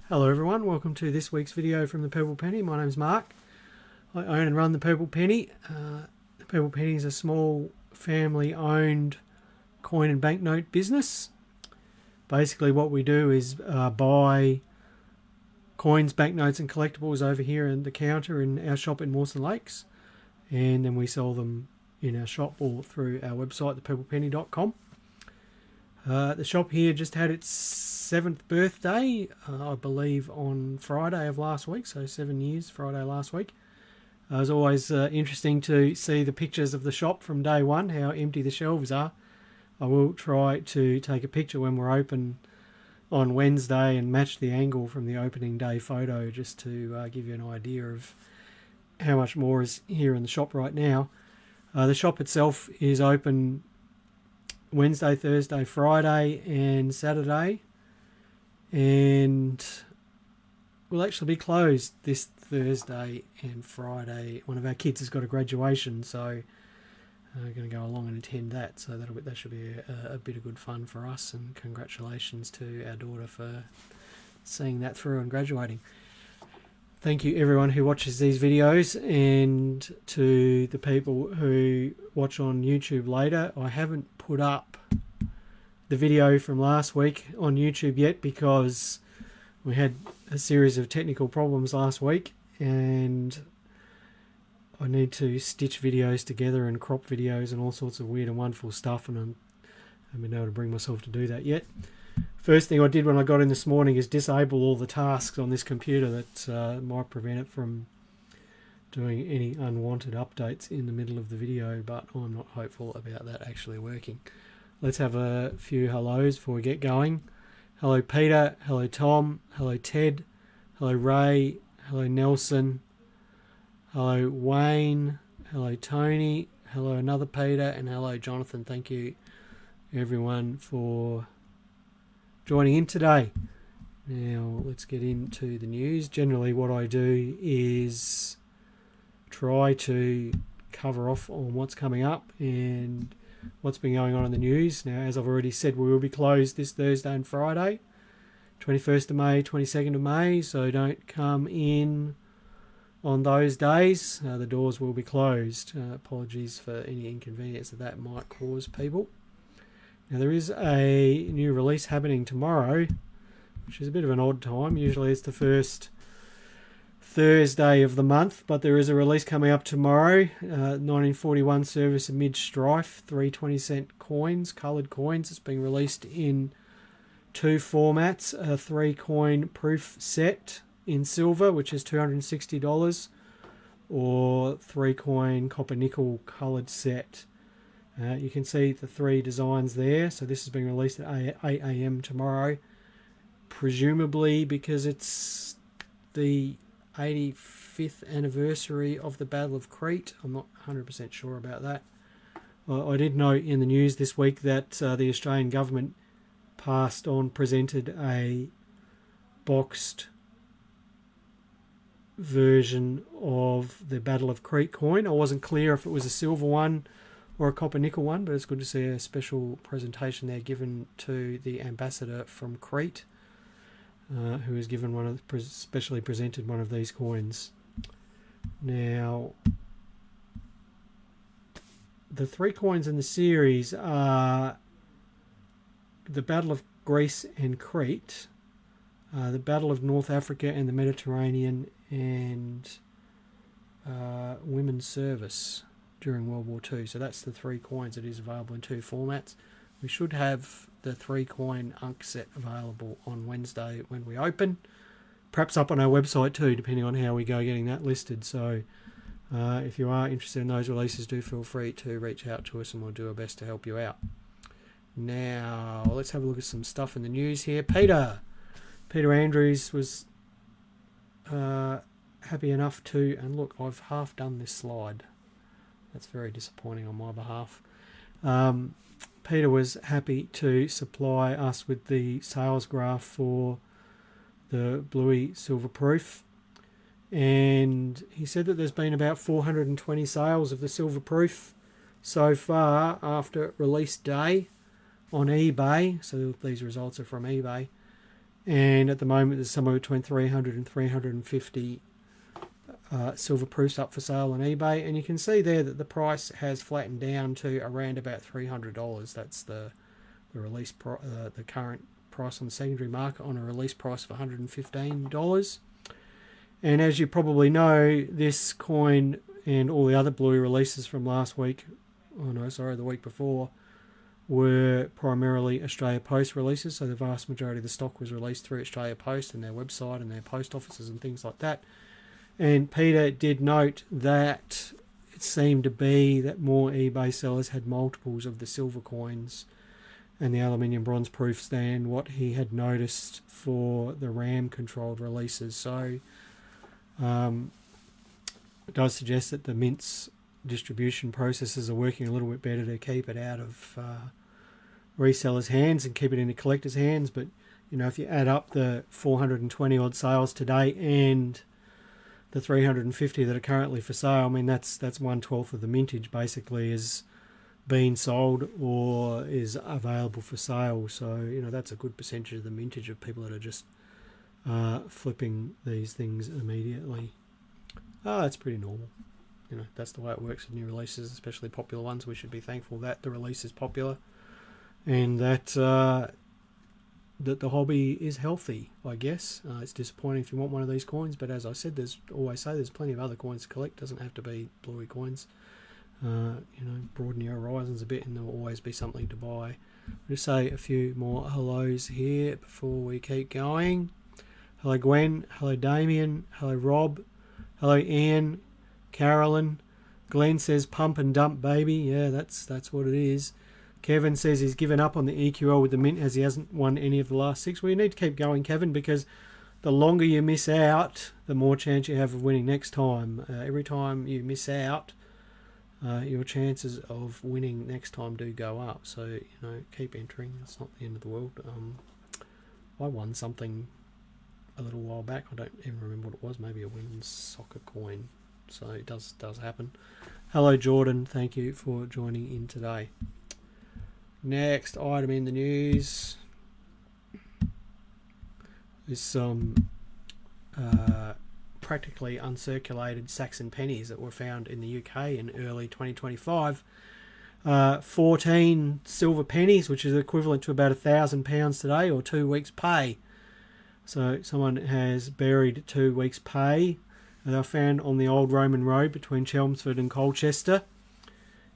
Hello everyone, welcome to this week's video from the Purple Penny. My name's Mark. I own and run the Purple Penny. The Purple Penny is a small family owned coin and banknote business. Basically what we do is buy coins, banknotes and collectibles over here in the counter in our shop in Mawson Lakes, and then we sell them in our shop or through our website, thepurplepenny.com. The shop here just had its 7th birthday, I believe on Friday of last week, so 7 years, Friday last week. It was always interesting to see the pictures of the shop from day one, how empty the shelves are. I will try to take a picture when we're open on Wednesday and match the angle from the opening day photo, just to give you an idea of how much more is here in the shop right now. The shop itself is open Wednesday, Thursday, Friday and Saturday, and we'll actually be closed this Thursday and Friday. One of our kids has got a graduation, so we're going to go along and attend that, so that should be a bit of good fun for us, and congratulations to our daughter for seeing that through and graduating. Thank you everyone who watches these videos, and to the people who watch on YouTube later. I haven't put up the video from last week on YouTube yet because we had a series of technical problems last week, and I need to stitch videos together and crop videos and all sorts of weird and wonderful stuff, and I haven't been able to bring myself to do that yet. First thing I did when I got in this morning is disable all the tasks on this computer that might prevent it from doing any unwanted updates in the middle of the video, but I'm not hopeful about that actually working. Let's have a few hellos before we get going. Hello Peter, hello Tom, hello Ted, hello Ray, hello Nelson, hello Wayne, hello Tony, hello another Peter, and hello Jonathan. Thank you everyone for joining in today. Now let's get into the news. Generally what I do is try to cover off on what's coming up and what's been going on in the news. Now, as I've already said, we will be closed this Thursday and Friday, 21st of May, 22nd of May, so don't come in on those days. The doors will be closed. Apologies for any inconvenience that might cause people. Now, there is a new release happening tomorrow, which is a bit of an odd time. Usually it's the first Thursday of the month, but there is a release coming up tomorrow. 1941 Service Amid Strife, 3 20-cent coins, coloured coins. It's being released in 2 formats, a 3-coin proof set in silver, which is $260, or 3-coin copper nickel coloured set. You can see the 3 designs there. So this is being released at 8 AM tomorrow, presumably because it's the 85th anniversary of the Battle of Crete. I'm not 100% sure about that. I did know in the news this week that the Australian government presented a boxed version of the Battle of Crete coin. I wasn't clear if it was a silver one or a copper nickel one, but it's good to see a special presentation there given to the ambassador from Crete, who has given specially presented one of these coins. Now, the 3 coins in the series are the Battle of Greece and Crete, the Battle of North Africa and the Mediterranean, and women's service during World War II. So that's the 3 coins. It is available in 2 formats. We should have the 3-coin Unk set available on Wednesday when we open. Perhaps up on our website too, depending on how we go getting that listed. So if you are interested in those releases, do feel free to reach out to us and we'll do our best to help you out. Now, let's have a look at some stuff in the news here. Peter Andrews was happy enough to, and look, I've half done this slide. That's very disappointing on my behalf. Peter was happy to supply us with the sales graph for the Bluey Silver Proof, and he said that there's been about 420 sales of the Silver Proof so far after release day on eBay. So these results are from eBay, and at the moment there's somewhere between 300 and 350 silver proofs up for sale on eBay, and you can see there that the price has flattened down to around about $300. That's the release the current price on the secondary market on a release price of $115. And as you probably know, this coin and all the other Bluey releases from last week, the week before, were primarily Australia Post releases. So the vast majority of the stock was released through Australia Post and their website and their post offices and things like that. And Peter did note that it seemed to be that more eBay sellers had multiples of the silver coins and the aluminium bronze proofs than what he had noticed for the RAM controlled releases. So it does suggest that the Mint's distribution processes are working a little bit better to keep it out of resellers' hands and keep it in the collectors' hands. But if you add up the 420 odd sales today and the 350 that are currently for sale, I mean that's 1/12 of the mintage basically is being sold or is available for sale. So that's a good percentage of the mintage of people that are just flipping these things immediately. That's pretty normal. That's the way it works with new releases, especially popular ones. We should be thankful that the release is popular and that that the hobby is healthy, I guess. It's disappointing if you want one of these coins, but as I said, there's plenty of other coins to collect. It doesn't have to be Bluey coins. Broaden your horizons a bit and there'll always be something to buy. I'll just say a few more hellos here before we keep going. Hello Gwen, hello Damien, hello Rob, hello Ian, Carolyn. Glenn says pump and dump baby. Yeah, that's what it is. Kevin says he's given up on the EQL with the Mint as he hasn't won any of the last 6. Well, you need to keep going, Kevin, because the longer you miss out, the more chance you have of winning next time. Every time you miss out, your chances of winning next time do go up. So, keep entering. It's not the end of the world. I won something a little while back. I don't even remember what it was. Maybe a women's soccer coin. So it does happen. Hello, Jordan. Thank you for joining in today. Next item in the news is some practically uncirculated Saxon pennies that were found in the UK in early 2025. 14 silver pennies, which is equivalent to about £1,000 today, or 2 weeks' pay. So someone has buried 2 weeks' pay. They were found on the old Roman road between Chelmsford and Colchester.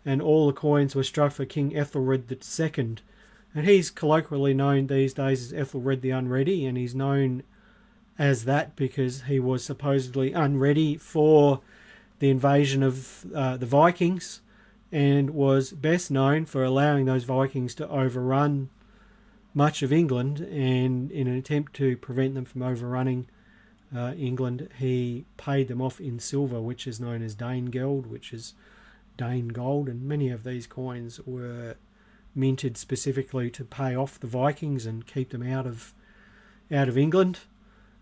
And all the coins were struck for King Ethelred II. And he's colloquially known these days as Ethelred the Unready, and he's known as that because he was supposedly unready for the invasion of the Vikings and was best known for allowing those Vikings to overrun much of England, and in an attempt to prevent them from overrunning England, he paid them off in silver, which is known as Danegeld, which is Dane gold, and many of these coins were minted specifically to pay off the Vikings and keep them out of England.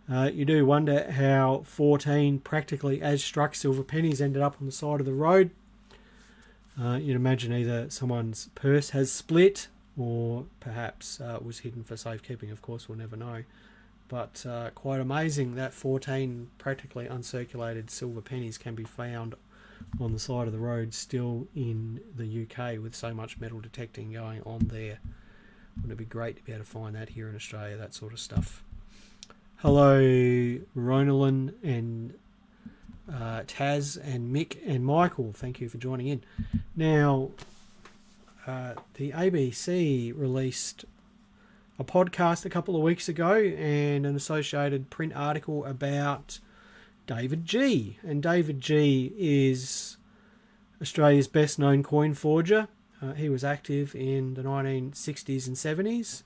You do wonder how 14 practically as struck silver pennies ended up on the side of the road. You'd imagine either someone's purse has split or perhaps was hidden for safekeeping. Of course, we'll never know. But quite amazing that 14 practically uncirculated silver pennies can be found on the side of the road still in the UK with so much metal detecting going on there. Wouldn't it be great to be able to find that here in Australia, that sort of stuff? Hello, Ronalyn and Taz and Mick and Michael. Thank you for joining in. Now, the ABC released a podcast a couple of weeks ago and an associated print article about David G. And David G is Australia's best known coin forger. He was active in the 1960s and 70s.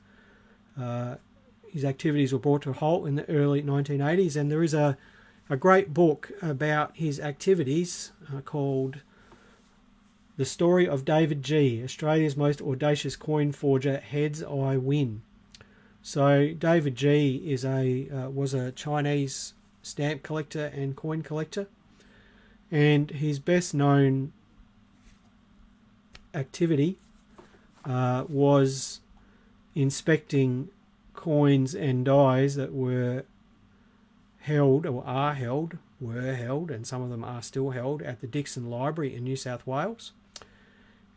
His activities were brought to a halt in the early 1980s, and there is a great book about his activities called The Story of David G, Australia's Most Audacious Coin Forger, Heads I Win. So David G was a Chinese stamp collector and coin collector, and his best known activity was inspecting coins and dies that were held, were held, and some of them are still held at the Dixon Library in New South Wales.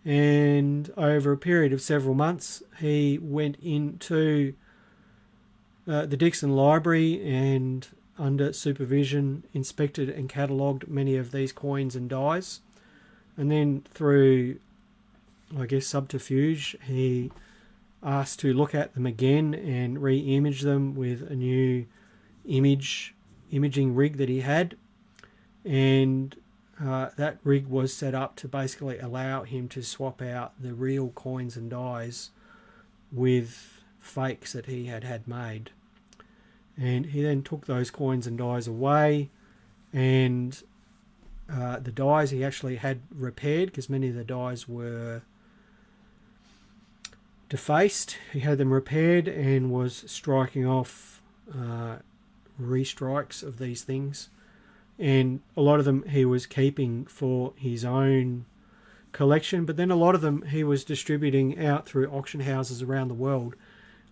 And over a period of several months, he went into the Dixon Library and, under supervision, inspected and catalogued many of these coins and dies. And then through, I guess, subterfuge, he asked to look at them again and re-image them with a new imaging rig that he had. And that rig was set up to basically allow him to swap out the real coins and dies with fakes that he had made. And he then took those coins and dies away, and the dies he actually had repaired, because many of the dies were defaced. He had them repaired and was striking off restrikes of these things, and a lot of them he was keeping for his own collection, but then a lot of them he was distributing out through auction houses around the world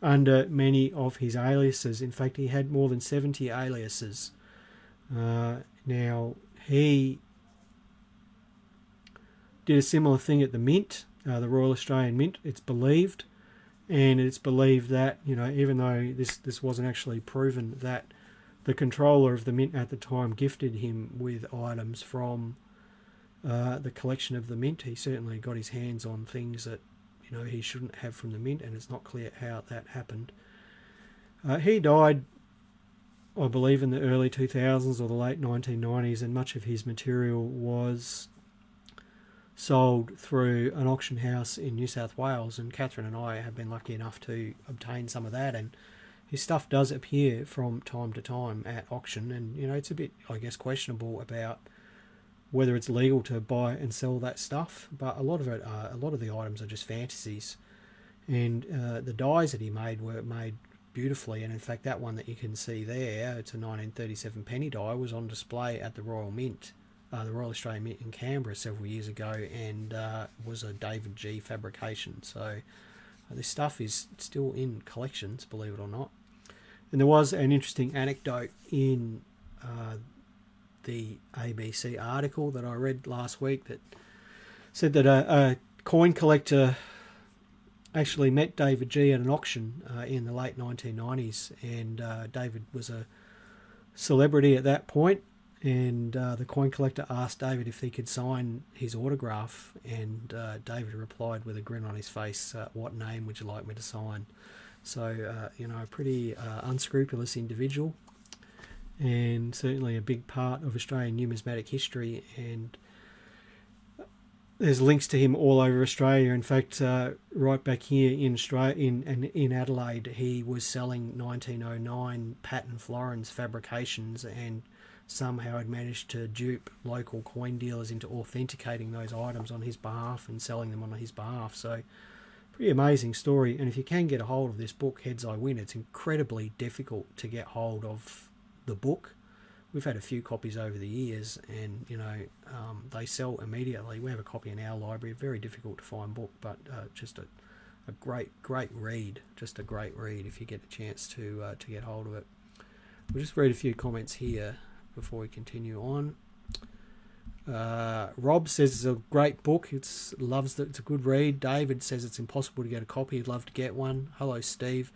under many of his aliases. In fact, he had more than 70 aliases. Now, he did a similar thing at the Mint, the Royal Australian Mint, it's believed. And it's believed that, you know, even though this wasn't actually proven, that the controller of the Mint at the time gifted him with items from the collection of the Mint. He certainly got his hands on things that, you know, he shouldn't have from the Mint, and it's not clear how that happened. He died, I believe, in the early 2000s or the late 1990s, and much of his material was sold through an auction house in New South Wales, and Catherine and I have been lucky enough to obtain some of that, and his stuff does appear from time to time at auction. And, you know, it's a bit, I guess, questionable about whether it's legal to buy and sell that stuff, but a lot of the items are just fantasies. And the dies that he made were made beautifully, and in fact that one that you can see there, it's a 1937 penny die, was on display at the Royal Mint, the Royal Australian Mint in Canberra several years ago, and was a David G fabrication. So this stuff is still in collections, believe it or not. And there was an interesting anecdote in the ABC article that I read last week that said that a coin collector actually met David G at an auction in the late 1990s, and David was a celebrity at that point, and the coin collector asked David if he could sign his autograph, and David replied with a grin on his face, "What name would you like me to sign?" So, you know, a pretty unscrupulous individual, and certainly a big part of Australian numismatic history. And there's links to him all over Australia. In fact, right back here in Australia, in Adelaide, he was selling 1909 patent florins fabrications, and somehow had managed to dupe local coin dealers into authenticating those items on his behalf and selling them on his behalf. So, pretty amazing story. And if you can get a hold of this book, Heads I Win, it's incredibly difficult to get hold of the book. We've had a few copies over the years, and, you know, they sell immediately. We have a copy in our library, a very difficult to find book, but just a great read. Just a great read if you get a chance to get hold of it. We'll just read a few comments here before we continue on. Rob says it's a great book. It's a good read. David says it's impossible to get a copy. He'd love to get one. Hello, Steve.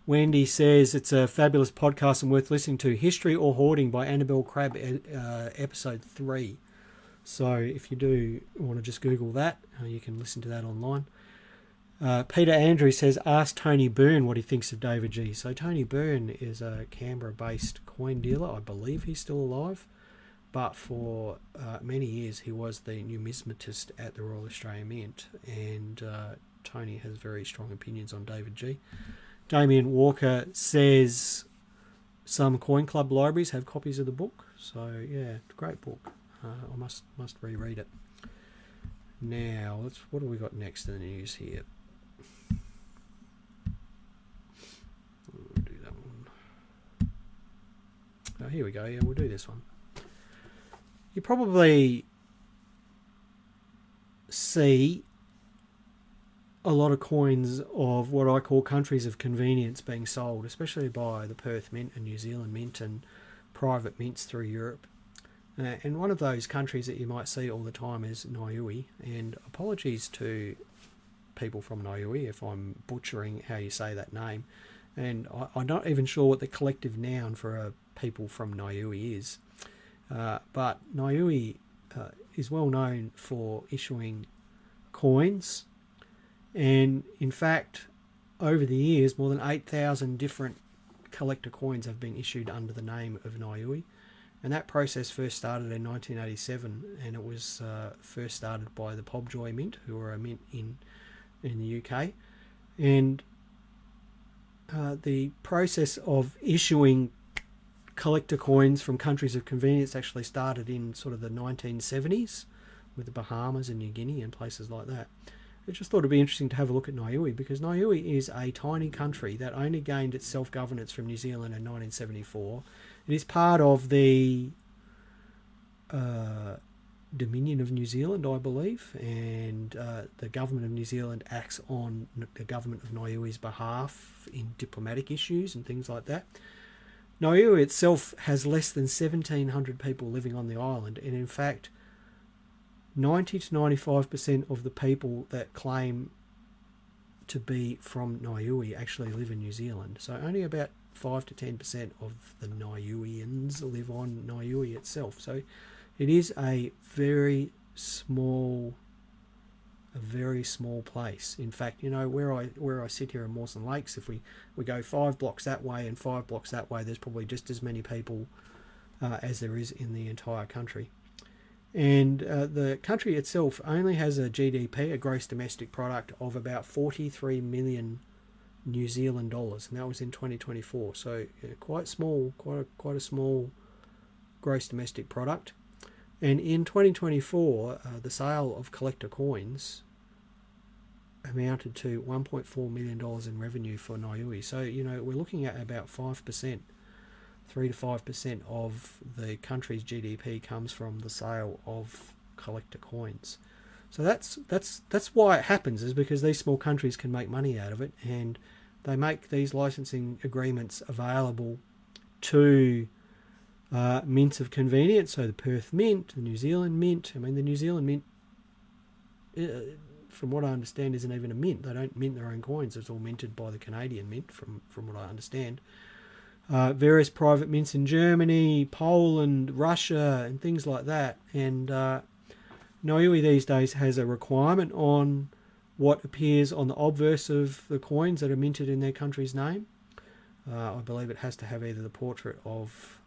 Wendy says it's a fabulous podcast and worth listening to. History or Hoarding by Annabelle Crabb, episode 3. So if you do want to just Google that, you can listen to that online. Peter Andrews says, ask Tony Byrne what he thinks of David G. So Tony Byrne is a Canberra-based coin dealer. I believe he's still alive. But for many years, he was the numismatist at the Royal Australian Mint. And Tony has very strong opinions on David G. Damien Walker says some coin club libraries have copies of the book. So, yeah, great book. I must reread it. Now, what have we got next in the news here? We'll do that one. Oh, here we go. Yeah, we'll do this one. You probably see a lot of coins of what I call countries of convenience being sold, especially by the Perth Mint and New Zealand Mint and private mints through Europe. And one of those countries that you might see all the time is Niue. And apologies to people from Niue if I'm butchering how you say that name. And I'm not even sure what the collective noun for a people from Niue is. But Niue is well known for issuing coins. And in fact, over the years, more than 8,000 different collector coins have been issued under the name of Niue. And that process first started in 1987, and it was first started by the Pobjoy Mint, who are a mint in the UK. And the process of issuing collector coins from countries of convenience actually started in sort of the 1970s with the Bahamas and New Guinea and places like that. I just thought it'd be interesting to have a look at Niue, because Niue is a tiny country that only gained its self-governance from New Zealand in 1974. It is part of the Dominion of New Zealand, I believe, and the government of New Zealand acts on the government of Niue's behalf in diplomatic issues and things like that. Niue itself has less than 1,700 people living on the island, and in fact 90 to 95% of the people that claim to be from Niue actually live in New Zealand. So only about 5 to 10% of the Niueans live on Niue itself. So it is a very small place. In fact, you know, where I sit here in Mawson Lakes, if we go 5 blocks that way and 5 blocks that way, there's probably just as many people as there is in the entire country. And the country itself only has a GDP, a gross domestic product, of about 43 million New Zealand dollars, and that was in 2024. So quite small, quite a small gross domestic product. And in 2024, the sale of collector coins amounted to $1.4 million in revenue for Niue. So, you know, we're looking at about 5%. 3 to 5% of the country's GDP comes from the sale of collector coins. So that's why it happens, is because these small countries can make money out of it, and they make these licensing agreements available to mints of convenience. So the Perth Mint, the New Zealand Mint. I mean, the New Zealand Mint, from what I understand, isn't even a mint. They don't mint their own coins. It's all minted by the Canadian Mint, from what I understand. Various private mints in Germany, Poland, Russia, and things like that. And Niue these days has a requirement on what appears on the obverse of the coins that are minted in their country's name. I believe it has to have either the portrait of,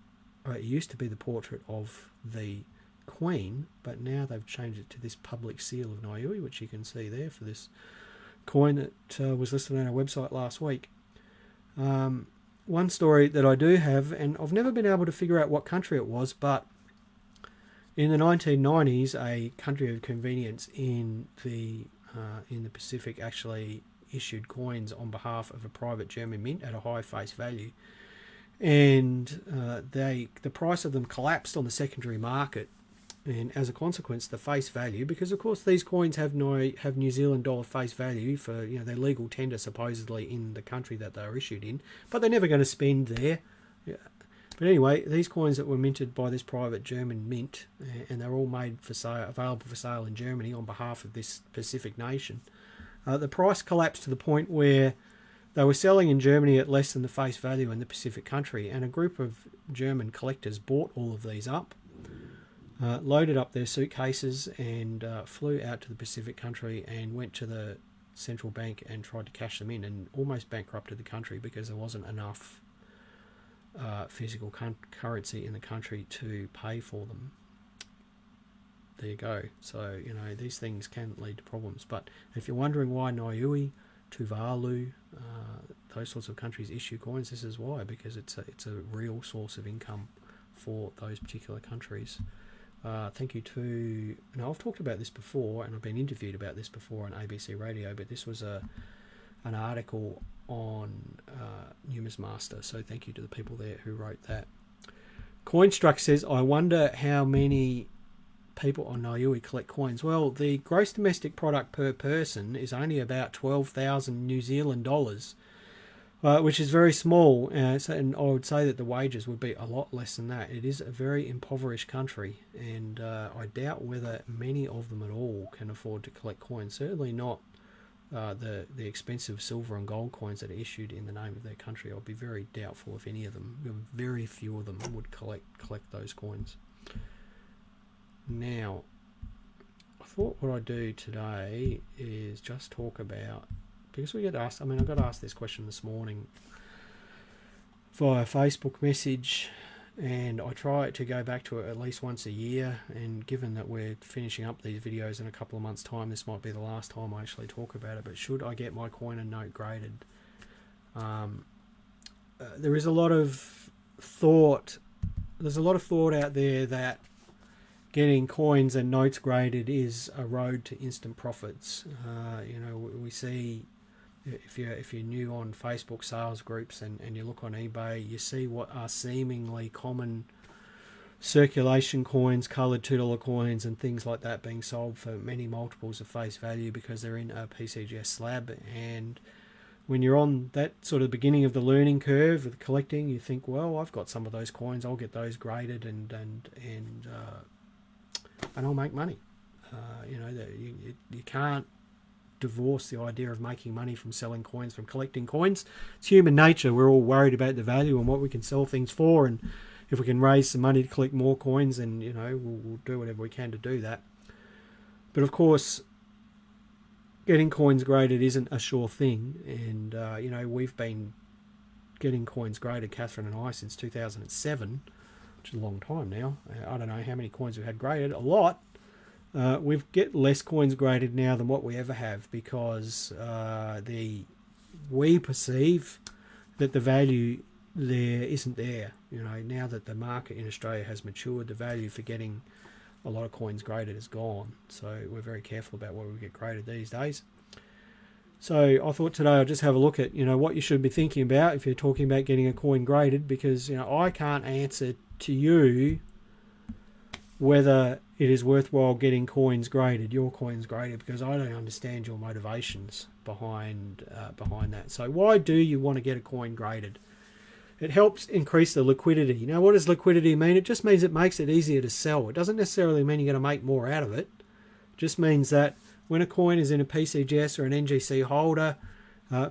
or it used to be the portrait of the Queen, but now they've changed it to this public seal of Niue, which you can see there for this coin that was listed on our website last week. One story that I do have, and I've never been able to figure out what country it was, but in the 1990s, a country of convenience in the Pacific actually issued coins on behalf of a private German mint at a high face value, and the price of them collapsed on the secondary market. And as a consequence, the face value, because of course these coins have New Zealand dollar face value for, you know, their legal tender supposedly in the country that they're issued in, but they're never going to spend there. Yeah. But anyway, these coins that were minted by this private German mint, and they're all made for sale, available for sale in Germany on behalf of this Pacific nation, the price collapsed to the point where they were selling in Germany at less than the face value in the Pacific country, and a group of German collectors bought all of these up, loaded up their suitcases, and flew out to the Pacific country and went to the central bank and tried to cash them in, and almost bankrupted the country because there wasn't enough physical currency in the country to pay for them. There you go. So, you know, these things can lead to problems. But if you're wondering why Niue, Tuvalu, those sorts of countries issue coins, this is why, because it's a real source of income for those particular countries. Thank you to... Now, I've talked about this before, and I've been interviewed about this before on ABC Radio, but this was an article on Numismaster, so thank you to the people there who wrote that. Coinstruck says, I wonder how many people on Niue collect coins. Well, the gross domestic product per person is only about 12,000 New Zealand dollars, which is very small. And I would say that the wages would be a lot less than that. It is a very impoverished country, and I doubt whether many of them at all can afford to collect coins. Certainly not the expensive silver and gold coins that are issued in the name of their country. I'd be very doubtful if any of them, very few of them, would collect those coins. Now, I thought what I'd do today is just talk about, because we get asked, I got asked this question this morning via Facebook message, and I try to go back to it at least once a year, and given that we're finishing up these videos in a couple of months' time, this might be the last time I actually talk about it. But should I get my coin and note graded? There is a lot of thought. There's a lot of thought out there that getting coins and notes graded is a road to instant profits. We see, if you're new on Facebook sales groups and you look on eBay, you see what are seemingly common circulation coins, coloured $2 coins and things like that being sold for many multiples of face value because they're in a PCGS slab. And when you're on that sort of beginning of the learning curve with collecting, you think, well, I've got some of those coins, I'll get those graded and I'll make money. You can't divorce the idea of making money from selling coins from collecting coins. It's human nature. We're all worried about the value and what we can sell things for, and if we can raise some money to collect more coins, then we'll do whatever we can to do that. But of course, getting coins graded isn't a sure thing, and we've been getting coins graded, Catherine and I, since 2007, which is a long time now. I don't know how many coins we've had graded. A lot. We get less coins graded now than what we ever have, because we perceive that the value there isn't there. Now that the market in Australia has matured, the value for getting a lot of coins graded is gone. So we're very careful about what we get graded these days. So I thought today I'd just have a look at what you should be thinking about if you're talking about getting a coin graded, because I can't answer to you whether it is worthwhile getting coins graded, your coins graded, because I don't understand your motivations behind that. So why do you want to get a coin graded? It helps increase the liquidity. Now, what does liquidity mean? It just means it makes it easier to sell. It doesn't necessarily mean you're going to make more out of it. It just means that when a coin is in a PCGS or an NGC holder,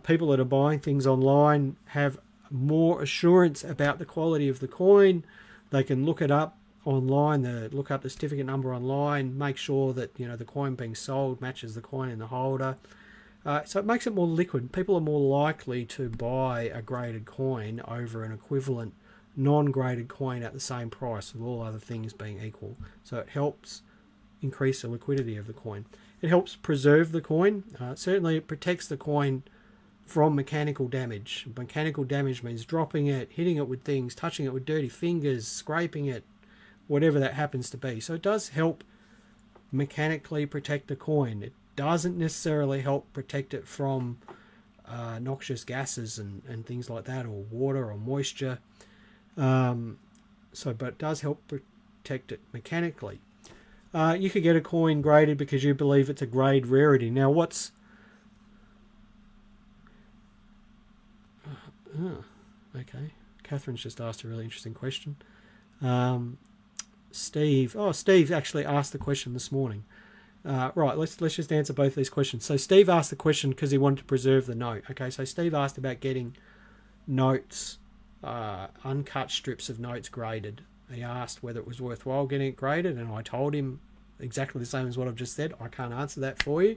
people that are buying things online have more assurance about the quality of the coin. They can look it up online, look up the certificate number online, make sure that the coin being sold matches the coin in the holder. So it makes it more liquid. People are more likely to buy a graded coin over an equivalent non-graded coin at the same price, with all other things being equal. So it helps increase the liquidity of the coin. It helps preserve the coin. Certainly it protects the coin from mechanical damage. Mechanical damage means dropping it, hitting it with things, touching it with dirty fingers, scraping it, whatever that happens to be. So it does help mechanically protect the coin. It doesn't necessarily help protect it from noxious gases and things like that, or water or moisture. But it does help protect it mechanically. You could get a coin graded because you believe it's a grade rarity. Now, what's... okay. Catherine's just asked a really interesting question. Steve actually asked the question this morning. Right, let's just answer both these questions. So Steve asked the question because he wanted to preserve the note. Okay, so Steve asked about getting notes, uncut strips of notes graded. He asked whether it was worthwhile getting it graded, and I told him exactly the same as what I've just said. I can't answer that for you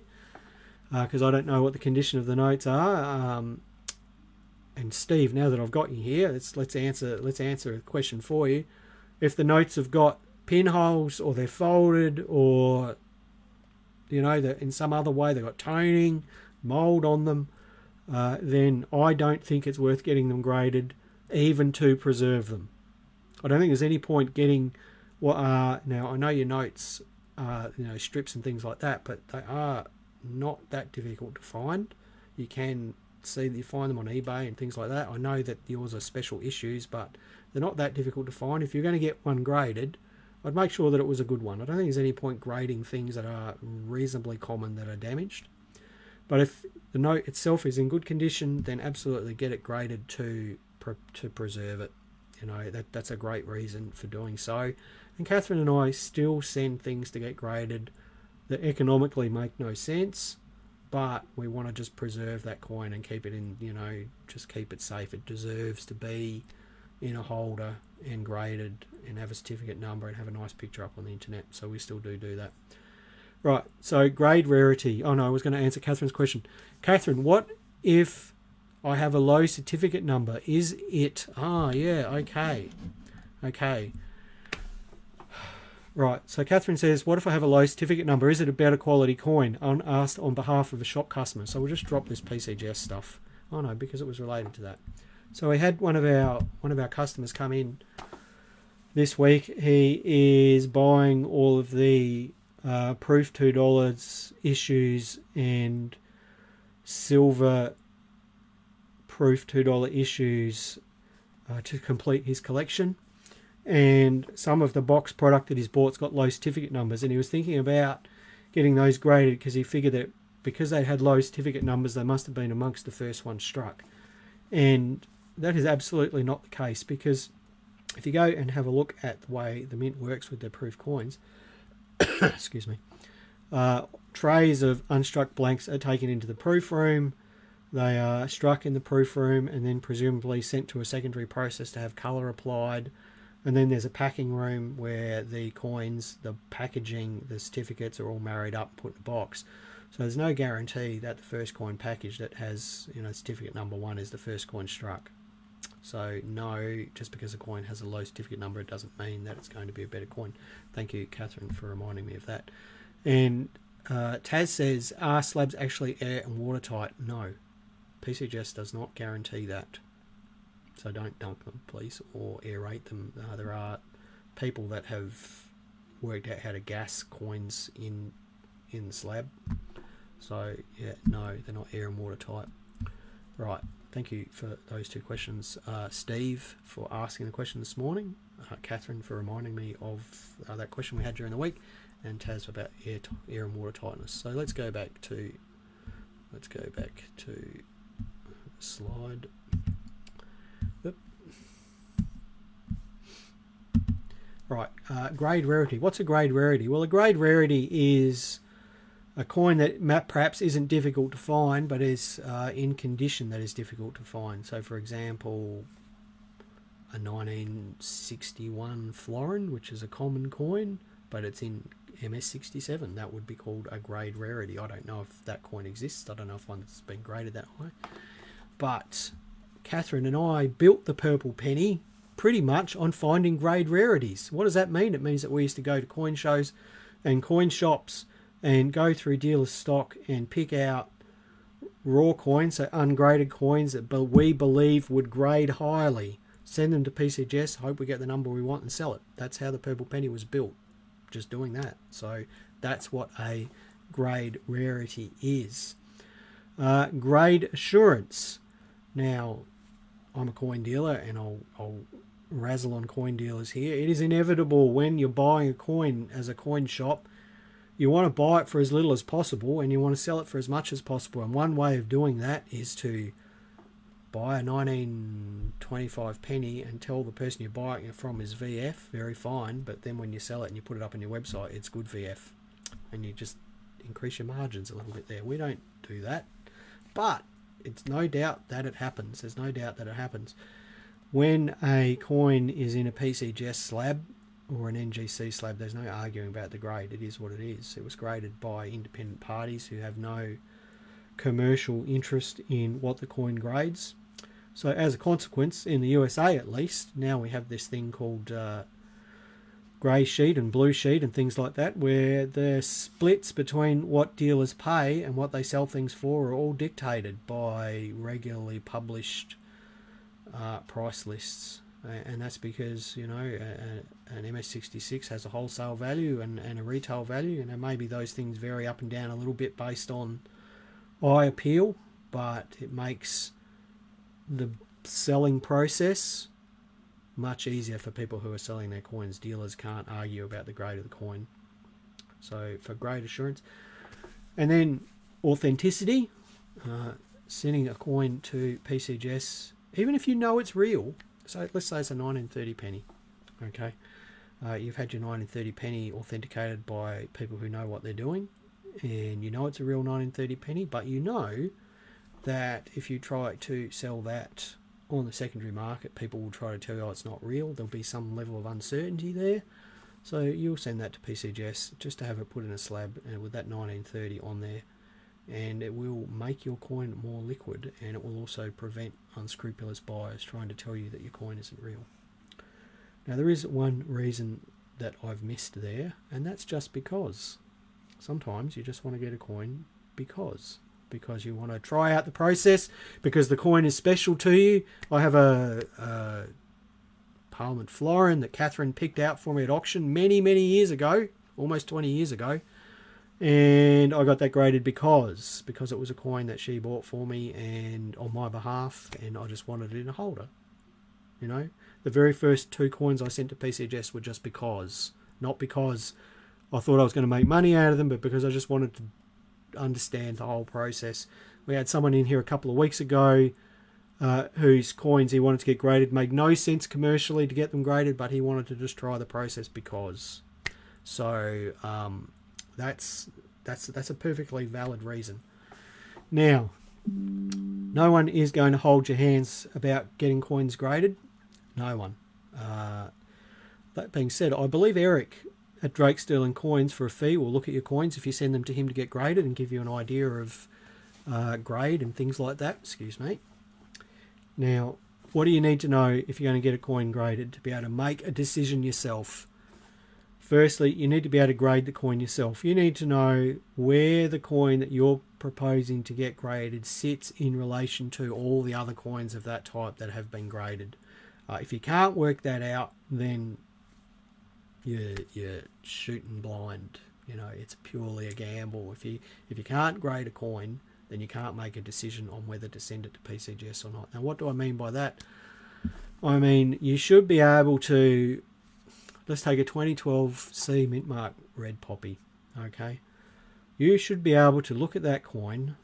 because I don't know what the condition of the notes are. And Steve, now that I've got you here, let's answer a question for you. If the notes have got pinholes, or they're folded, or that in some other way they've got toning, mould on them, then I don't think it's worth getting them graded, even to preserve them. I don't think there's any point getting what are, now I know your notes are strips and things like that, but they are not that difficult to find. You can see that you find them on eBay and things like that. I know that yours are special issues, but they're not that difficult to find. If you're going to get one graded, I'd make sure that it was a good one. I don't think there's any point grading things that are reasonably common that are damaged. But if the note itself is in good condition, then absolutely get it graded to preserve it. You know, that's a great reason for doing so. And Catherine and I still send things to get graded that economically make no sense, but we want to just preserve that coin and keep it in, you know, just keep it safe. It deserves to be in a holder and graded and have a certificate number and have a nice picture up on the internet. So we still do that. Right, so grade rarity. Oh no, I was going to answer Catherine's question. Catherine, what if I have a low certificate number? Is it... Ah, yeah, okay. Okay. Right, so Catherine says, what if I have a low certificate number? Is it a better quality coin? Asked on behalf of a shop customer. So we'll just drop this PCGS stuff. Oh no, because it was related to that. So we had one of our customers come in this week. He is buying all of the proof $2 issues and silver proof $2 issues to complete his collection. And some of the box product that he's bought's got low certificate numbers, and he was thinking about getting those graded because he figured that because they had low certificate numbers, they must have been amongst the first ones struck. And that is absolutely not the case, because if you go and have a look at the way the mint works with their proof coins, excuse me, trays of unstruck blanks are taken into the proof room. They are struck in the proof room and then presumably sent to a secondary process to have colour applied. And then there's a packing room where the coins, the packaging, the certificates are all married up and put in a box. So there's no guarantee that the first coin package that has, you know, certificate number 1 is the first coin struck. So no, just because a coin has a low certificate number, it doesn't mean that it's going to be a better coin. Thank you, Catherine, for reminding me of that. And Taz says, are slabs actually air and watertight? No. PCGS does not guarantee that. So don't dunk them, please, or aerate them. There are people that have worked out how to gas coins in the slab. So, yeah, no, they're not air and watertight. Right. Thank you for those two questions. Steve for asking the question this morning. Catherine for reminding me of that question we had during the week. And Taz about air and water tightness. So let's go back to slide. Yep. Right, grade rarity. What's a grade rarity? Well, a grade rarity is a coin that perhaps isn't difficult to find, but is in condition that is difficult to find. So, for example, a 1961 florin, which is a common coin, but it's in MS67. That would be called a grade rarity. I don't know if that coin exists. I don't know if one's been graded that way. But Catherine and I built the purple penny pretty much on finding grade rarities. What does that mean? It means that we used to go to coin shows and coin shops and go through dealers' stock and pick out raw coins, so ungraded coins that we believe would grade highly, send them to PCGS, hope we get the number we want and sell it. That's how the purple penny was built, just doing that. So that's what a grade rarity is. Grade assurance. Now, I'm a coin dealer and I'll razzle on coin dealers here. It is inevitable when you're buying a coin as a coin shop, you want to buy it for as little as possible and you want to sell it for as much as possible. And one way of doing that is to buy a 1925 penny and tell the person you're buying it from is VF, very fine, but then when you sell it and you put it up on your website, it's good VF. And you just increase your margins a little bit there. We don't do that. But it's no doubt that it happens. There's no doubt that it happens. When a coin is in a PCGS slab or an NGC slab, there's no arguing about the grade. It is what it is. It was graded by independent parties who have no commercial interest in what the coin grades. So as a consequence, in the USA at least, now we have this thing called grey sheet and blue sheet and things like that, where the splits between what dealers pay and what they sell things for are all dictated by regularly published price lists. And that's because, you know, an MS66 has a wholesale value and a retail value, and maybe those things vary up and down a little bit based on eye appeal, but it makes the selling process much easier for people who are selling their coins. Dealers can't argue about the grade of the coin. So for grade assurance. And then authenticity. Sending a coin to PCGS, even if you know it's real. So let's say it's a 1930 penny. Okay. You've had your 1930 penny authenticated by people who know what they're doing. And you know it's a real 1930 penny, but you know that if you try to sell that on the secondary market, people will try to tell you, oh, it's not real. There'll be some level of uncertainty there. So you'll send that to PCGS just to have it put in a slab with that 1930 on there. And it will make your coin more liquid, and it will also prevent unscrupulous buyers trying to tell you that your coin isn't real. Now, there is one reason that I've missed there, and that's just because sometimes you just want to get a coin because you want to try out the process, because the coin is special to you. I have a Parliament florin that Catherine picked out for me at auction many years ago, almost 20 years ago, and I got that graded because it was a coin that she bought for me and on my behalf, and I just wanted it in a holder. You know, the very first 2 coins I sent to PCGS were just because, not because I thought I was going to make money out of them, but because I just wanted to understand the whole process. We had someone in here a couple of weeks ago whose coins he wanted to get graded. Made no sense commercially to get them graded, but he wanted to just try the process because. So that's a perfectly valid reason. Now, no one is going to hold your hands about getting coins graded. No one. That being said, I believe Eric at Drake Sterling Coins for a fee will look at your coins if you send them to him to get graded and give you an idea of grade and things like that. Excuse me. Now, what do you need to know if you're going to get a coin graded to be able to make a decision yourself? Firstly, you need to be able to grade the coin yourself. You need to know where the coin that you're proposing to get graded sits in relation to all the other coins of that type that have been graded. If you can't work that out, then you're shooting blind. You know, it's purely a gamble. If you can't grade a coin, then you can't make a decision on whether to send it to PCGS or not. Now, what do I mean by that? I mean, you should be able to, let's take a 2012 C Mint Mark Red Poppy, okay? You should be able to look at that coin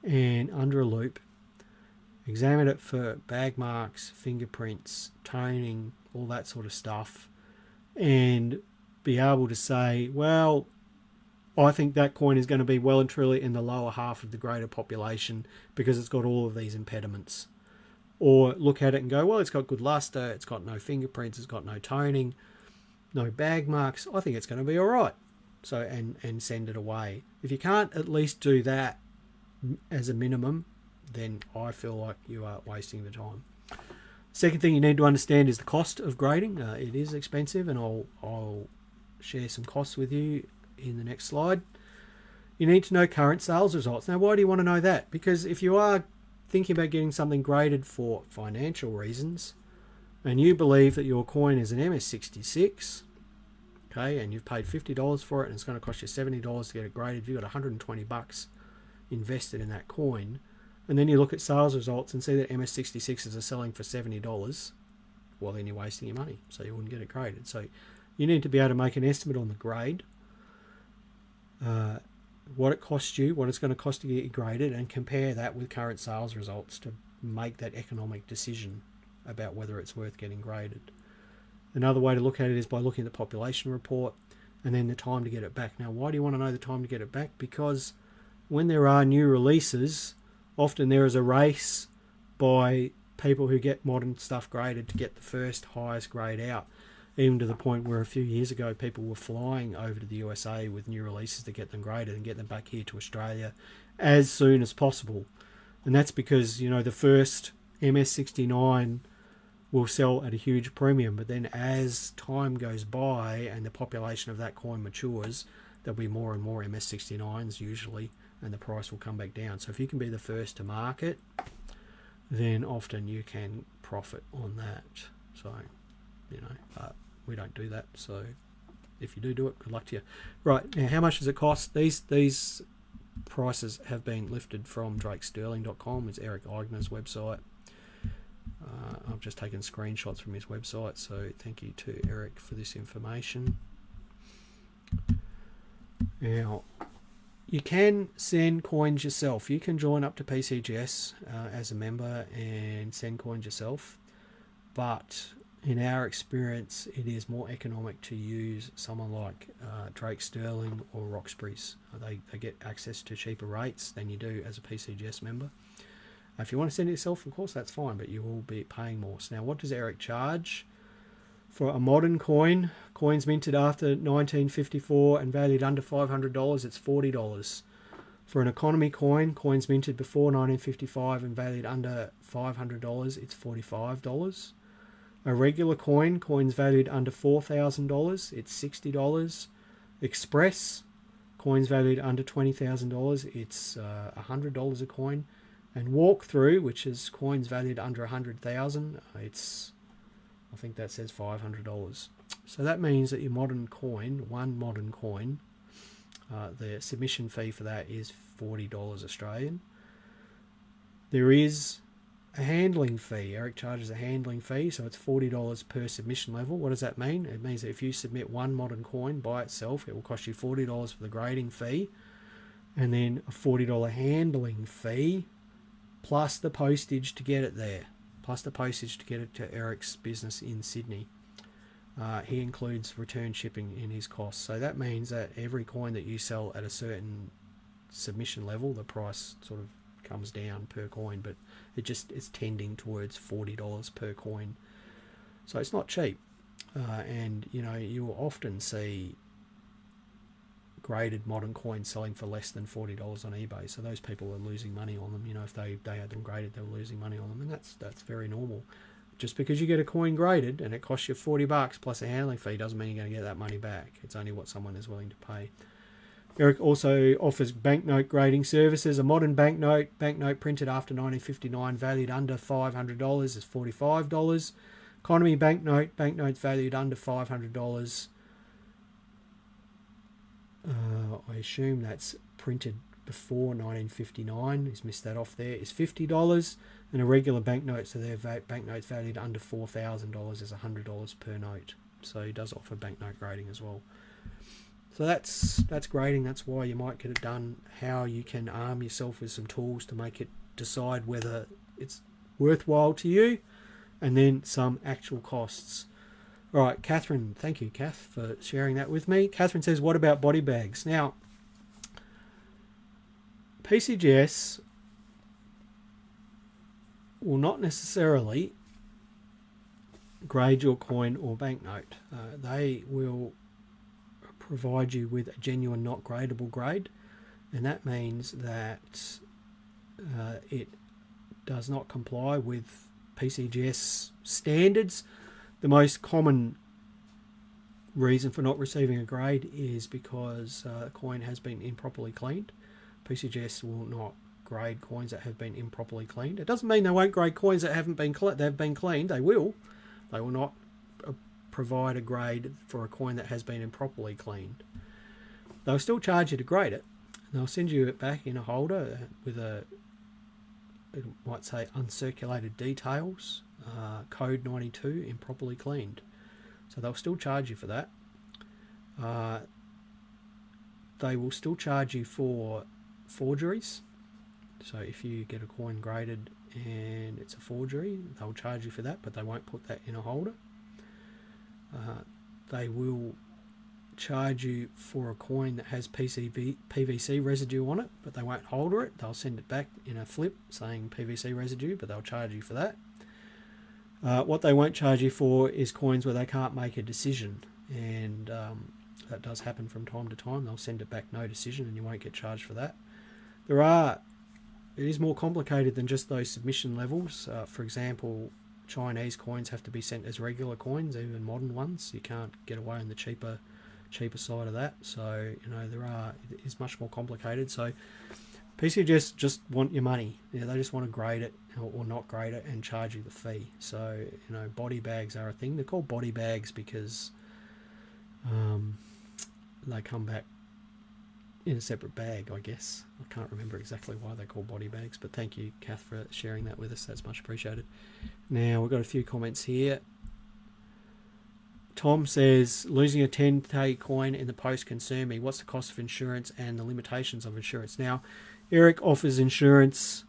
and, under a loupe, examine it for bag marks, fingerprints, toning, all that sort of stuff, and be able to say, well, I think that coin is going to be well and truly in the lower half of the greater population because it's got all of these impediments. Or look at it and go, well, it's got good luster, it's got no fingerprints, it's got no toning, no bag marks. I think it's going to be all right. So, and send it away. If you can't at least do that as a minimum, then I feel like you are wasting the time. Second thing you need to understand is the cost of grading. It is expensive, and I'll share some costs with you in the next slide. You need to know current sales results. Now, why do you want to know that? Because if you are thinking about getting something graded for financial reasons, and you believe that your coin is an MS66, okay, and you've paid $50 for it, and it's going to cost you $70 to get it graded, you've got $120 invested in that coin, and then you look at sales results and see that MS66s are selling for $70, well, then you're wasting your money, so you wouldn't get it graded. So you need to be able to make an estimate on the grade, what it costs you, what it's going to cost to get you graded, and compare that with current sales results to make that economic decision about whether it's worth getting graded. Another way to look at it is by looking at the population report and then the time to get it back. Now, why do you want to know the time to get it back? Because when there are new releases, often there is a race by people who get modern stuff graded to get the first highest grade out, even to the point where a few years ago people were flying over to the USA with new releases to get them graded and get them back here to Australia as soon as possible. And that's because, you know, the first MS69 will sell at a huge premium, but then as time goes by and the population of that coin matures, there'll be more and more MS69s usually, and the price will come back down. So if you can be the first to market, then often you can profit on that. So, you know, but we don't do that. So if you do it, good luck to you. Right, now how much does it cost? These prices have been lifted from drakesterling.com. It's Eric Eigner's website. I've just taken screenshots from his website, so thank you to Eric for this information. Now, you can send coins yourself. You can join up to PCGS as a member and send coins yourself, but in our experience, it is more economic to use someone like Drake Sterling or Roxbury's. They get access to cheaper rates than you do as a PCGS member. If you want to send it yourself, of course, that's fine, but you will be paying more. So now, what does Eric charge for a modern coin? Coins minted after 1954 and valued under $500, it's $40. For an economy coin, coins minted before 1955 and valued under $500, it's $45. A regular coin, coins valued under $4,000, it's $60. Express, coins valued under $20,000, it's $100 a coin. And walkthrough, which is coins valued under $100,000, it's, I think that says $500. So that means that your modern coin, one modern coin, the submission fee for that is $40 Australian. There is a handling fee. Eric charges a handling fee, so it's $40 per submission level. What does that mean? It means that if you submit one modern coin by itself, it will cost you $40 for the grading fee, and then a $40 handling fee, plus the postage to get it there, plus the postage to get it to Eric's business in Sydney. He includes return shipping in his costs. So that means that every coin that you sell at a certain submission level, the price sort of comes down per coin, but it's tending towards $40 per coin. So it's not cheap. And you know, you will often see graded modern coins selling for less than $40 on eBay. So those people are losing money on them. You know, if they had them graded, they were losing money on them, and that's very normal. Just because you get a coin graded and it costs you $40 plus a handling fee doesn't mean you're going to get that money back. It's only what someone is willing to pay. Eric also offers banknote grading services. A modern banknote printed after 1959, valued under $500, is $45. Economy banknotes valued under $500. I assume that's printed before 1959. He's missed that off there. Is $50, and a regular banknote, so their banknotes valued under $4,000 is $100 per note. So he does offer banknote grading as well. So that's grading. That's why you might get it done. How you can arm yourself with some tools to make it decide whether it's worthwhile to you, and then some actual costs. All right, Catherine, thank you, Kath, for sharing that with me. Catherine says, what about body bags? Now, PCGS will not necessarily grade your coin or banknote. They will provide you with a genuine not gradable grade, and that means that it does not comply with PCGS standards. The most common reason for not receiving a grade is because a coin has been improperly cleaned. PCGS will not grade coins that have been improperly cleaned. It doesn't mean they won't grade coins that haven't been they've been cleaned. They will. They will not provide a grade for a coin that has been improperly cleaned. They'll still charge you to grade it. They'll send you it back in a holder with it might say uncirculated details, code 92, improperly cleaned. So they'll still charge you for that. They will still charge you for forgeries. So if you get a coin graded and it's a forgery, they'll charge you for that, but they won't put that in a holder. They will charge you for a coin that has PVC residue on it, but they won't holder it. They'll send it back in a flip saying PVC residue, but they'll charge you for that. What they won't charge you for is coins where they can't make a decision, and that does happen from time to time. They'll send it back no decision and you won't get charged for that. It is more complicated than just those submission levels. For example, Chinese coins have to be sent as regular coins, even modern ones. You can't get away on the cheaper side of that. So, you know, it is much more complicated. So PCGS just want your money. You know, they just want to grade it or not grade it and charge you the fee. So, you know, body bags are a thing. They're called body bags because they come back in a separate bag, I guess. I can't remember exactly why they're called body bags, but thank you, Kath, for sharing that with us. That's much appreciated. Now, we've got a few comments here. Tom says, losing a 10k coin in the post concern me. What's the cost of insurance and the limitations of insurance? Now, Eric offers insurance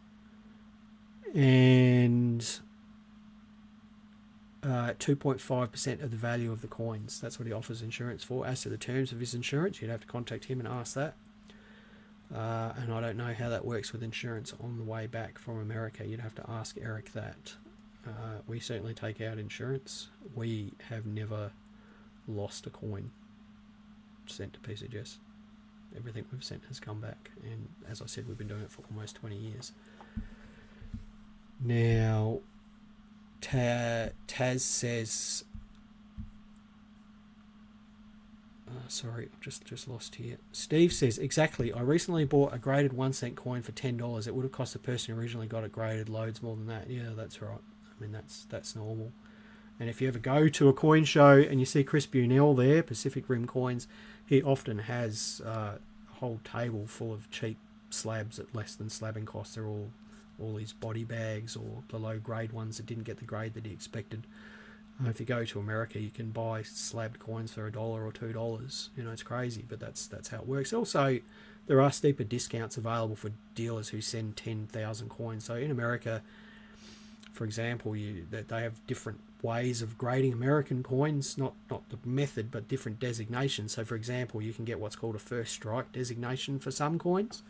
and 2.5% of the value of the coins. That's what he offers insurance for. As to the terms of his insurance, you'd have to contact him and ask that. And I don't know how that works with insurance on the way back from America. You'd have to ask Eric that. We certainly take out insurance. We have never lost a coin sent to PCGS. Everything we've sent has come back, and as I said, we've been doing it for almost 20 years. Now, Taz says, sorry, I've just lost here. Steve says, exactly, I recently bought a graded 1 cent coin for $10. It would have cost the person who originally got it graded loads more than that. Yeah, that's right. I mean, that's normal. And if you ever go to a coin show and you see Chris Bunell there, Pacific Rim Coins, he often has a whole table full of cheap slabs at less than slabbing costs. They're all these body bags or the low grade ones that didn't get the grade that he expected. If you go to America, you can buy slabbed coins for $1 or $2. You know, it's crazy, but that's how it works. Also, there are steeper discounts available for dealers who send 10,000 coins. So in America, for example, they have different ways of grading American coins, not the method, but different designations. So, for example, you can get what's called a first strike designation for some coins,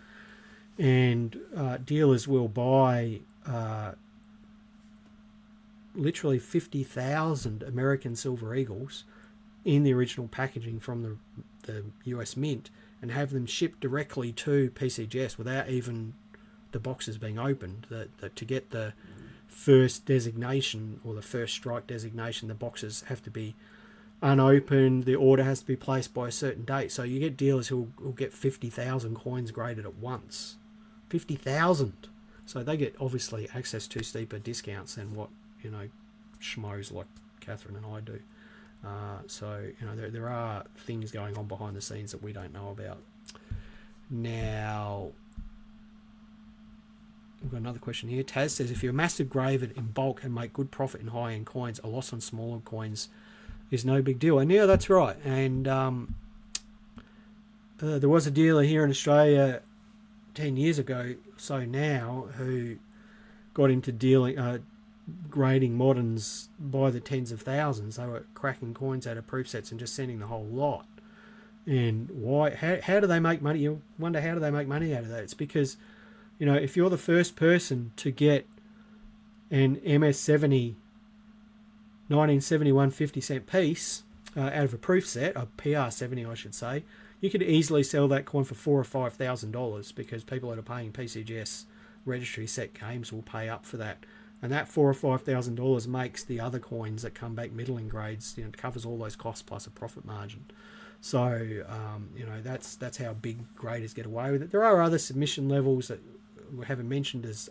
and dealers will buy literally 50,000 American Silver Eagles in the original packaging from the US Mint and have them shipped directly to PCGS without even the boxes being opened. To get the first designation or the first strike designation, the boxes have to be unopened, the order has to be placed by a certain date. So you get dealers who will get 50,000 coins graded at once. 50,000! So they get obviously access to steeper discounts than what, you know, schmoes like Catherine and I do. So, you know, there are things going on behind the scenes that we don't know about. Now, we've got another question here. Taz says, if you're massive graded in bulk and make good profit in high-end coins, a loss on smaller coins is no big deal. And yeah, that's right. And there was a dealer here in Australia 10 years ago, so now, who got into grading moderns by the tens of thousands. They were cracking coins out of proof sets and just sending the whole lot. And why? How do they make money? You wonder, how do they make money out of that? It's because, you know, if you're the first person to get an MS70 1971 50-cent piece out of a proof set, a PR70 I should say, you could easily sell that coin for $4,000 or $5,000 because people that are paying PCGS registry set games will pay up for that. And that $4,000 or $5,000 makes the other coins that come back middling grades, you know, it covers all those costs plus a profit margin. So, you know, that's how big graders get away with it. There are other submission levels that we haven't mentioned as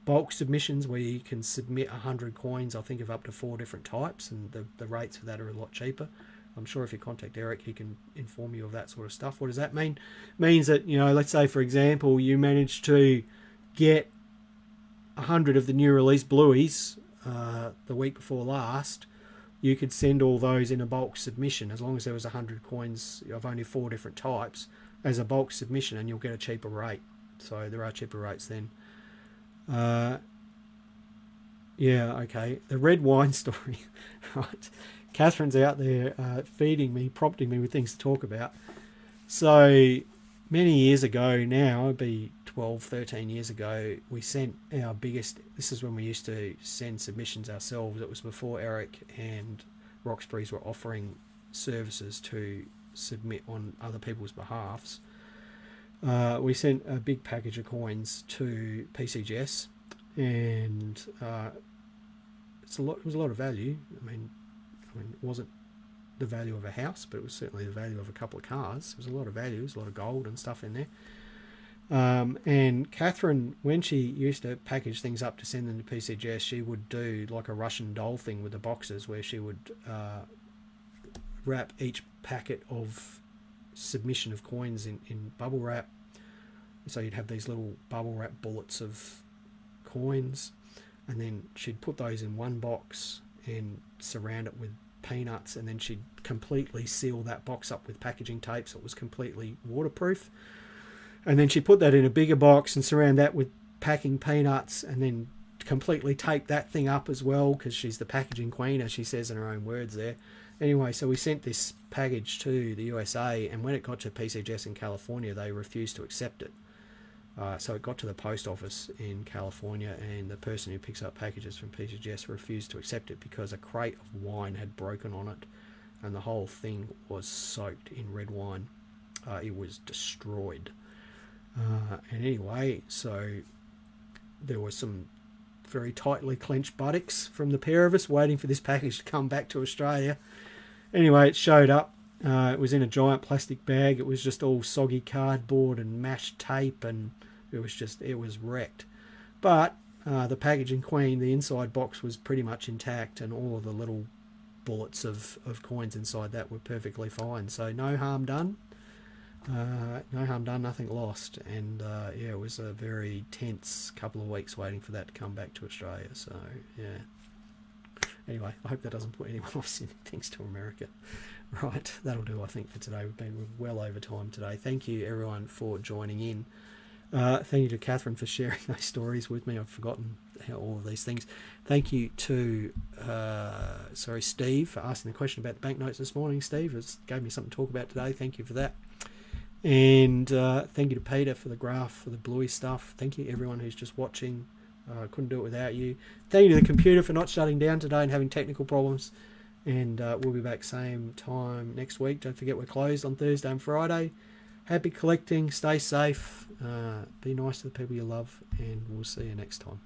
bulk submissions where you can submit 100 coins, I think of up to 4 different types, and the rates for that are a lot cheaper. I'm sure if you contact Eric, he can inform you of that sort of stuff. What does that mean? It means that, you know, let's say, for example, you manage to get 100 of the new release Blueys the week before last. You could send all those in a bulk submission as long as there was 100 coins of only 4 different types as a bulk submission, and you'll get a cheaper rate. So there are cheaper rates then. Yeah, okay. The red wine story. Right. Catherine's out there feeding me, prompting me with things to talk about. So many years ago now, it'd be 12, 13 years ago, we sent our biggest, this is when we used to send submissions ourselves. It was before Eric and Roxbury's were offering services to submit on other people's behalfs. We sent a big package of coins to PCGS, and it was a lot of value. I mean, it wasn't the value of a house, but it was certainly the value of a couple of cars. It was a lot of value. There was a lot of gold and stuff in there. And Catherine, when she used to package things up to send them to PCGS, she would do like a Russian doll thing with the boxes, where she would wrap each packet of submission of coins in bubble wrap. So you'd have these little bubble wrap bullets of coins, and then she'd put those in one box and surround it with peanuts, and then she'd completely seal that box up with packaging tape so it was completely waterproof. And then she'd put that in a bigger box and surround that with packing peanuts, and then completely tape that thing up as well, because she's the packaging queen, as she says in her own words there. Anyway, so we sent this package to the USA, and when it got to PCGS in California, they refused to accept it. So it got to the post office in California, and the person who picks up packages from PCGS refused to accept it because a crate of wine had broken on it, and the whole thing was soaked in red wine. It was destroyed. And anyway, so there was some very tightly clenched buttocks from the pair of us waiting for this package to come back to Australia. Anyway, it showed up. It was in a giant plastic bag. It was just all soggy cardboard and mashed tape, and it was wrecked. But the packaging queen, the inside box was pretty much intact, and all of the little bullets of coins inside that were perfectly fine. So no harm done. Nothing lost. And yeah, it was a very tense couple of weeks waiting for that to come back to Australia. So yeah. Anyway, I hope that doesn't put anyone off sending things to America. Right, that'll do, I think, for today. We've been well over time today. Thank you, everyone, for joining in. Thank you to Catherine for sharing those stories with me. I've forgotten all of these things. Thank you to Steve for asking the question about the banknotes this morning. Steve, it gave me something to talk about today. Thank you for that. And thank you to Peter for the graph, for the Bluey stuff. Thank you, everyone who's just watching. Couldn't do it without you. Thank you to the computer for not shutting down today and having technical problems. And we'll be back same time next week. Don't forget, we're closed on Thursday and Friday. Happy collecting. Stay safe. Be nice to the people you love. And we'll see you next time.